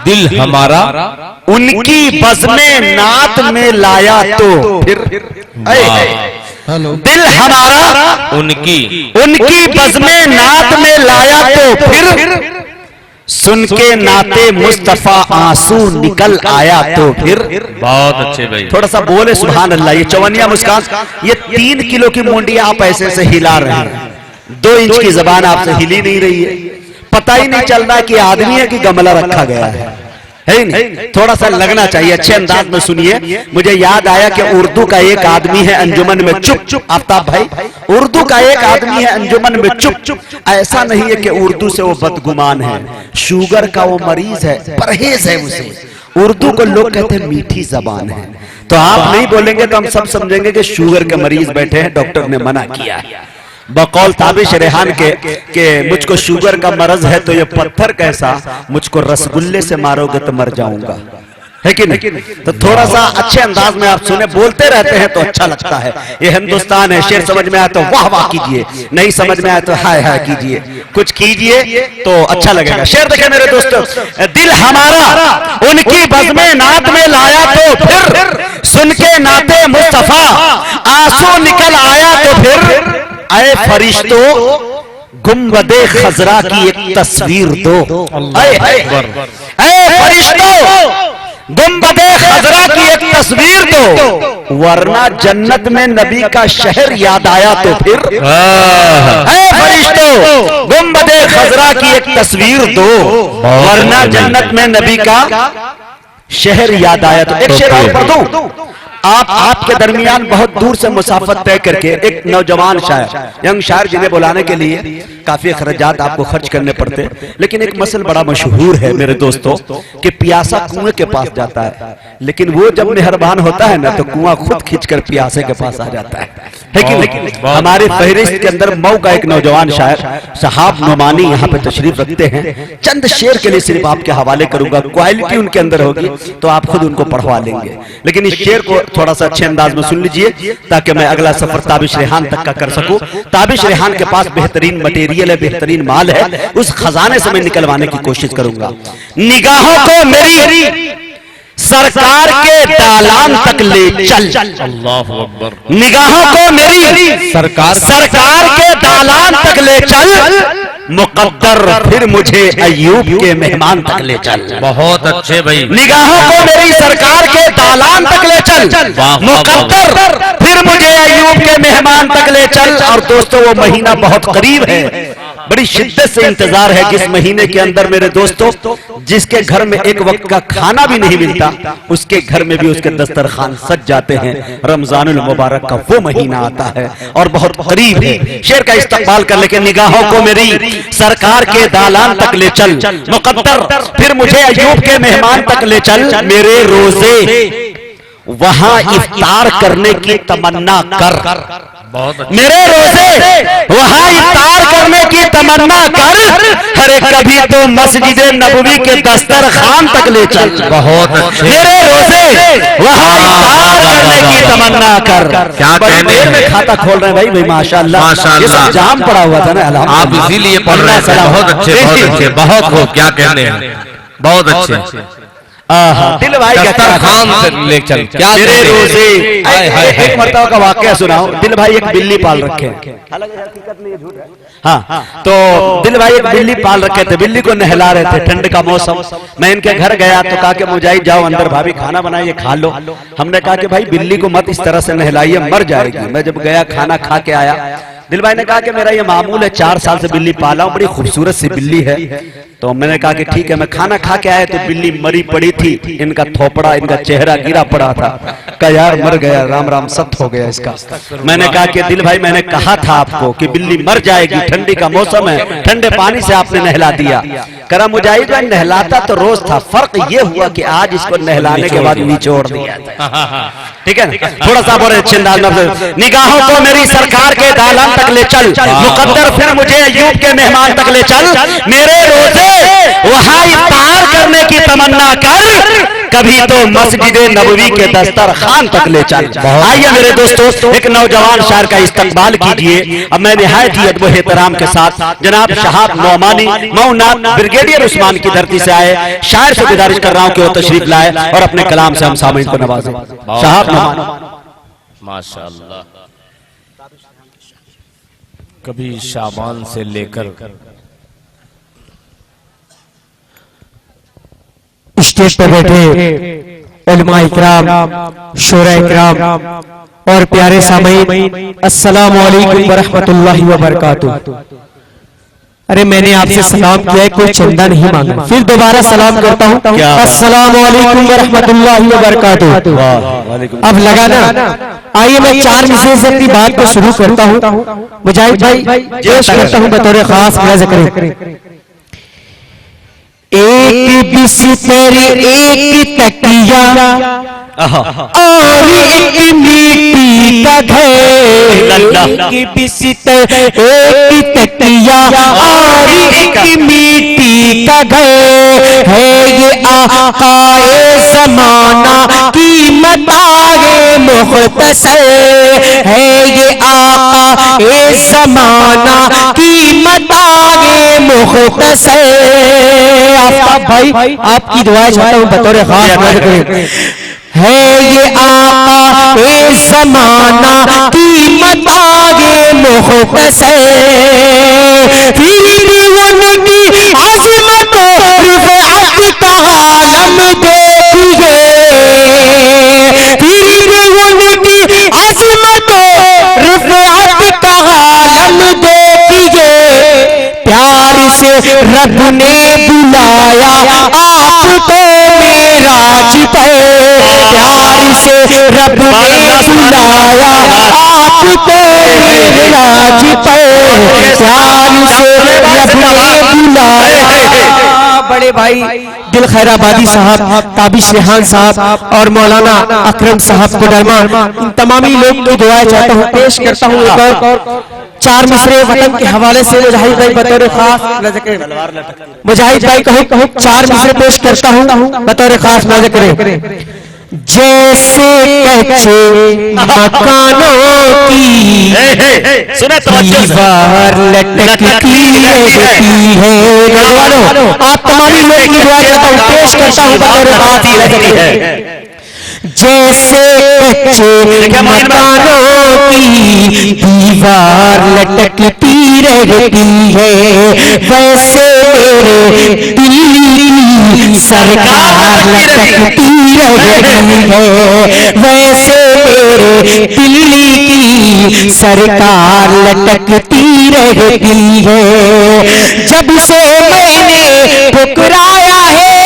दिल हमारा उनकी बज़्म नात में लाया तो फिर दिल हमारा उनकी बज़्म नात में लाया तो फिर सुन के नाते मुस्तफा आंसू निकल आया तो फिर। बहुत अच्छे भाई, थोड़ा सा बोले सुभान अल्लाह। ये चौवनिया मुस्कान, ये 3 किलो की मुंडी आप ऐसे से हिला रहे हैं, 2 इंच की जबान आपसे हिली नहीं रही है, पता ही नहीं चल रहा कि आदमी है कि गमला रखा गया है नहीं? थोड़ा सा लगना चाहिए, अच्छे अंदाज में सुनिए। मुझे याद आया कि उर्दू का एक आदमी है अंजुमन में चुप, आफ्ताब भाई, उर्दू का एक आदमी है अंजुमन में चुप। ऐसा नहीं है कि उर्दू से वो बदगुमान है, शुगर का वो मरीज है, परहेज है उसे। उर्दू को लोग कहते हैं मीठी जबान है, तो आप नहीं बोलेंगे तो हम सब समझेंगे कि शुगर के मरीज बैठे हैं, डॉक्टर ने मना किया है। बकौल ताबिश रेहान के मुझको शुगर का मरज है तो ये पत्थर कैसा, मुझको रसगुल्ले से मारोगे तो मर जाऊंगा, है कि नहीं? तो थोड़ा सा अच्छे अंदाज में आप सुने, बोलते रहते हैं तो अच्छा लगता है। ये हिंदुस्तान है, शेर समझ में आया तो वाह वाह कीजिए, नहीं समझ में आया तो हाय हाय कीजिए, कुछ कीजिए तो अच्छा लगेगा। शेर देखे मेरे दोस्तों, दिल हमारा उनकी बज़्म नात में लाया तो फिर सुन के नाते मुस्तफा आंसू निकल आया तो फिर। ऐ फरिश्तों गुंबदे खजरा की एक तस्वीर दो, ऐ फरिश्तों गुंबदे खजरा की एक तस्वीर दो, वरना जन्नत में नबी का शहर याद आया तो फिर। ऐ फरिश्तों गुंबदे खजरा की एक तस्वीर दो, वरना जन्नत में नबी का शहर याद आया तो। एक शेर और पढ़ दूं, आपके दरमियान बहुत दूर से मुसाफत तय करके एक नौजवान शायर, यंग शायर, जिन्हें बुलाने के लिए काफी खर्चात आपको खर्च करने पड़ते, लेकिन एक मसल बड़ा मशहूर है मेरे दोस्तों कि प्यासा कुएं के पास जाता है, लेकिन वो जब मेहरबान होता है ना तो कुआं खुद खींचकर प्यासे के पास आ जाता है कि नहीं? हमारे फहरिस्त के अंदर मऊ का एक नौजवान शायर साहब नुमानी यहाँ पे तशरीफ रखते हैं। चंद शेर के लिए सिर्फ आपके हवाले करूंगा, क्वालिटी उनके अंदर होगी तो आप खुद उनको पढ़वा लेंगे, लेकिन इस शेर को थोड़ा सा अच्छे अंदाज में सुन लीजिए ताकि मैं अगला सफर ताबिश रेहान तक का कर सकूं। ताबिश रेहान के पास बेहतरीन मटेरियल है, बेहतरीन माल है, उस खजाने से मैं निकलवाने की कोशिश करूंगा। निगाहों को मेरी सरकार के दालान तक ले चल, अल्लाहु अकबर। निगाहों को मेरी सरकार के दालान तक ले चल, मुकद्दर फिर मुझे अय्यूब के मेहमान तक ले चल। बहुत अच्छे भाई, निगाहों को मेरी सरकार के दालान तक ले चल, मुकद्दर फिर मुझे अय्यूब के मेहमान तक ले चल। और दोस्तों वो महीना बहुत करीब है, बड़ी शिद्दत से इंतजार है किस महीने के अंदर मेरे दोस्तों, जिसके घर में एक वक्त का खाना भी नहीं मिलता उसके घर में भी उसके दस्तरखान सज जाते हैं। रमजानुल मुबारक का वो महीना आता है और बहुत करीब है। शेर का इस्तकबाल कर लेके, निगाहों को मेरी सरकार के दालान तक ले चल, मुकद्दर फिर मुझे अय्यूब के मेहमान तक ले चल। मेरे रोजे वहां इफ्तार करने की तमन्ना कर, मेरे रोजे वहां इफ्तार करने की तमन्ना कर, अरे कभी तो मस्जिद नबवी के दस्तरखान तक ले चल। बहुत अच्छे, मेरे रोजे वहां इफ्तार करने की तमन्ना कर। क्या कहने में खाता खोल रहे हैं भाई, भाई माशाअल्लाह, ये सब जाम पड़ा हुआ था ना, आप इसीलिए पढ़ रहे थे। बहुत अच्छे, बहुत अच्छे, बहुत खूब, क्या कहने हैं, बहुत अच्छे। दिल भाई दस्तरखान से ले चल, क्या मेरे रोजे। एक मरतबा का वाकया सुनाओ। दिल भाई एक बिल्ली पाल रखे हैं, हाँ, तो दिल भाई एक बिल्ली पाल रखे थे, बिल्ली को नहला रहे थे, ठंड का मौसम। मैं इनके घर गया तो कहा कि मुजाहिद जाओ अंदर, भाभी खाना बनाइए खा लो। हमने कहा कि भाई बिल्ली को मत इस तरह से नहलाइए, मर जाएगी। मैं जब गया खाना खा के आया, दिल भाई ने कहा कि मेरा ये मामूल है, 4 साल से बिल्ली पाला हूं, बड़ी खूबसूरत सी बिल्ली है। तो मैंने कहा कि ठीक है। मैं खाना खा के आया तो बिल्ली मरी पड़ी थी, इनका थोपड़ा, इनका चेहरा गिरा पड़ा था। कहा यार मर गया, राम राम सत हो गया इसका। मैंने कहा कि दिल भाई मैंने कहा था आपको कि बिल्ली मर जाएगी, ठंडी का मौसम है, ठंडे पानी से आपने नहला दिया। करा मुजाहिद भाई नहलाता तो रोज था, फर्क ये हुआ कि आज इसको नहलाने के बाद निचोड़ दिया। ठीक है ना, थोड़ा सा बोले अच्छे अंदाज में। निगाहों को मेरी सरकार के दालान तक ले चल, मुकद्दर फिर मुझे अय्यूब के मेहमान तक ले चल, मेरे रोजे वहां इफ्तार करने की तमन्ना कर, कभी तो मस्जिद नबवी के दस्तरखान तक ले चल। आइए मेरे दोस्तों, एक नौजवान शायर का इस्तकबाल कीजिए। अब मैं निहायत ही अदब एहतराम के साथ जनाब शहाब नौमानी मौना ब्रिगेडियर उस्मान की धरती से आए शायर से गुजारिश कर रहा हूं कि वो तशरीफ लाए और अपने कलाम से हम सामईन को नवाजें। शहाब नौमानी। माशाअल्लाह। कभी शाबान से लेकर स्टेज पर बैठे उलमा इकराम, शोरा इकराम और प्यारे सामईन, अस्सलाम वालेकुम वरहमतुल्लाहि वबरकातुहू। अरे मैंने आपसे सलाम किया है, कोई चंदा नहीं मांगा, फिर दोबारा सलाम करता हूँ, अस्सलाम वालेकुम वरहमतुल्लाहि वबरकातुहू। अब लगा ना। आइए मैं 4 मिसरे से अपनी बात को शुरू करता हूँ। मुजाहिद भाई पेश करता हूँ बतौर खास वज़ करें। एक बिस्तर एक तकिया और एक मिट्टी का घर, एक बिस्तर एक तकिया और एक मिट्टी का घर है ये आकाए ज़माना कीमत आगे मुख्तसर है ये आकाए ज़माना कीमत आगे मुख्तसर। आफ्ताब भाई आपकी दुआ चाहता हूँ बतौर खास है ये आका ए ज़माना कीमत आगे मुख्तसर फिर उनकी अज़मतों रिफ़अत का आलम देखिए, फिर उनकी अज़मतों रिफ़अत का आलम देखिए। प्यार से रब ने बुलाया आपको मेराज पे, प्यार से रब ने बुलाया आपको मेराज पे, प्यार से रब ने बुलाया। बड़े भाई दिल खैराबादी साहब, ताबिश रेहान साहब और मौलाना अकरम साहब को दरमियान इन तमामी लोग की दुआएं चाहता हूँ, पेश करता हूँ। एक और 4 मिसरे वतन के हवाले से मुजाहिद भाई बतौर खास, मुजाहिद भाई कहो 4 मिसरे पेश करता हूँ बतौर खास नजर करें। जैसे कच्चे मकानों की दीवार लटकती रहती है, नौजवानों आप तमामी लोग की दुआ चाहता हूँ, पेश करता हूँ बतौर खास। जैसे कच्चे मकानों की दीवार लटकती रहती है, वैसे मेरे दिल की सरकार लटकती रहती है, वैसे मेरे दिल की सरकार लटकती रहती है। जब से मैंने ठुकराया है,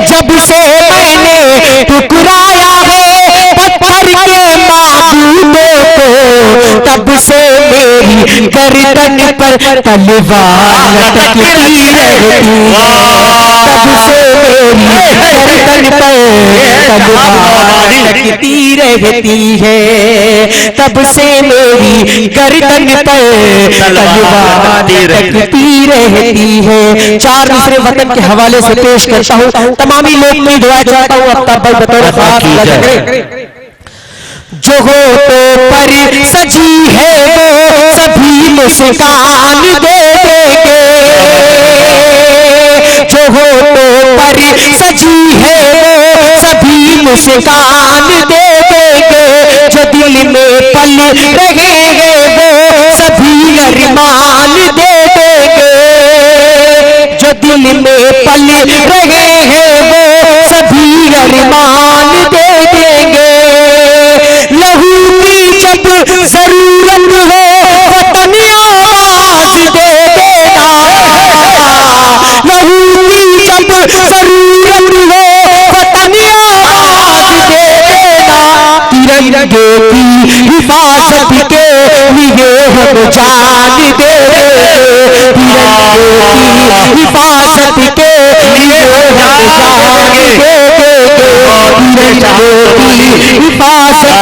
जब से मैंने ठुकराया है पत्थर के माबूदों को, तब से मेरी गर्दन पर तलवार लटकती रहती है, तब से मेरी गर्दन पर तलवार लटकती रहती है, तब से मेरी गर्दन पर तलवार लटकती रहती है। 4 मिसरे वतन के हवाले से पेश करता हूँ, तमामी लोग की दुआ चाहता हूँ। आफ्ताब भाई बतौर खास जो हो तो पर सजी है वो सभी मुस्कान दे देंगे, जो हो तो पर सजी है वो सभी मुस्कान दे देंगे, जो दिल में पल रहे हैं वो सभी अरमान दे देंगे, जो दिल में पल रहे हैं वो सभी अरमान दे देंगे। लहू की जब जरूरत हो वतन आवाज दे देना, लहू की जब जरूरत हो वतन आवाज दे देना। तिरंगे की हिफाजत के लिए हम जान दे देंगे, तिरंगे की हिफाजत के लिए हम जान दे देंगे, हिफाजत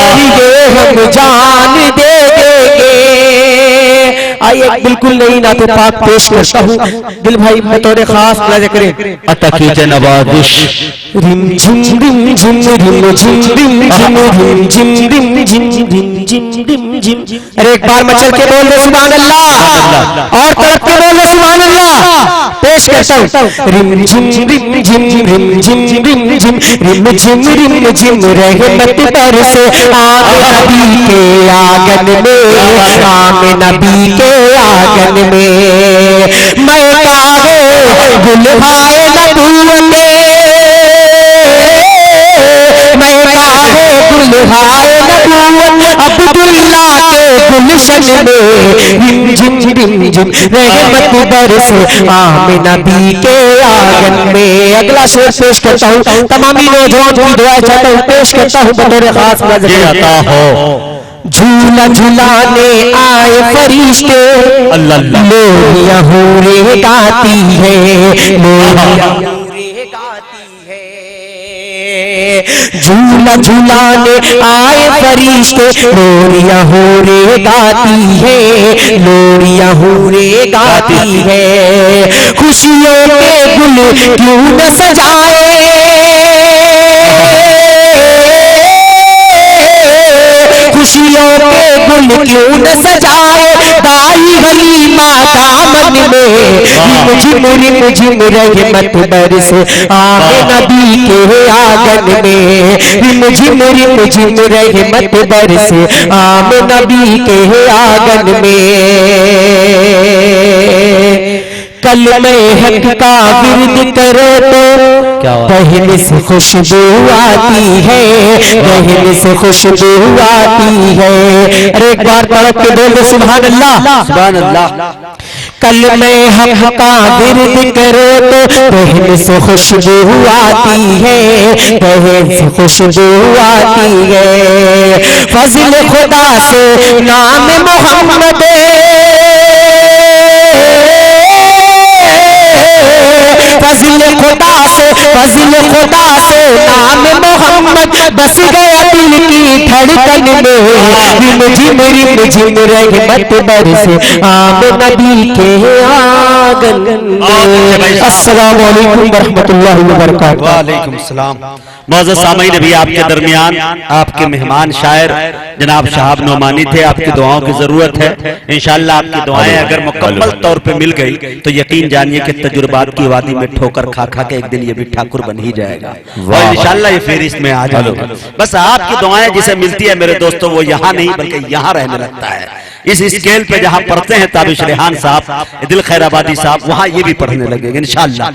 के लिए हम जान दे देंगे। आइए बिल्कुल नई नाते पाक पेश करता हूँ। दिल भाई बतौर खास नज़र करें। अता कीजिए नवाजिश। रिम झिम रिम झिम रिम झिम रिम झिम रिम झिम रिम झिम रिम झिम रिम झिम। अरे एक बार मचल के बोल दे सुभान अल्लाह, और तड़प के बोल दे सुभान अल्लाह। पेश करता हूँ। रिम झिम रिम झिम रिम झिम रिम झिम रिम झिम रिम झिम रहमत बरसे आम नबी के आंगन में, आम नबी के आंगन में। मैं काहे गुलहाए नबूवत, मैं काहे गुलहाए नबूवत अब्दुल्ला के गुलशन में। रिम झिम रिम झिम रहमत बरसे आम नबी के आंगन में। अगला शेर पेश करता हूँ। तमामी नौजवान की दुआ चाहता हूँ, पेश करता हूँ बतौर खास नज़र आता हो। झूला झूलाने आए फरिश्ते, लोरियां हूरें गाती है, लोरियां हूरें गाती है। झूला झूलाने आए फरिश्ते, लोरियां हूरें गाती है, लोरियां हूरें गाती है। खुशियों के गुल क्यों न सजाए, खुशियों के गुल क्यों न सजाए दाई हलीमा दामन में। रिम झिम रहमत बरसे आम नबी के आंगन में। रिम झिम रहमत बरसे आम नबी के आंगन में। कलमे हक का विर्द करो तो पहले से खुशबू आती है, पहले से खुशबू आती है। अरे एक बार तड़प के बोल दो सुभान अल्लाह, सुभान अल्लाह। कलमे हक का विर्द करो तो पहले से खुशबू आती है, पहले से खुशबू आती है। फज़ल खुदा से नाम मोहम्मद, फज़ल खुदा से नाम मोहम्मद बस गया दिल की धड़कन में। रिम झिम रहमत बरसे आम नबी के आंगन में। अस्सलाम वालेकुम वरहमतुल्लाहि व बरकातहू। वालेकुम सलाम। मौजूद सामईन अभी आपके दरमियान आपके मेहमान शायर जनाब शहाब नोमानी थे। आपकी दुआओं की जरूरत है। इंशाअल्लाह आपकी दुआएं अगर मुकम्मल तौर पे मिल गई तो यकीन जानिए कि तजुर्बात की वादी में ठोकर खा खा के एक दिन ये भी ठाकुर बन ही जाएगा और इंशाअल्लाह ये फेरिस्त में आ जाएगा। बस आपकी दुआएं जिसे मिलती है मेरे दोस्तों वो यहाँ नहीं बल्कि यहाँ रहने लगता है। इस स्केल पे जहाँ पढ़ते हैं ताबिश रेहान साहब, दिल खैराबादी साहब, वहाँ ये भी पढ़ने लगेंगे इंशाअल्लाह।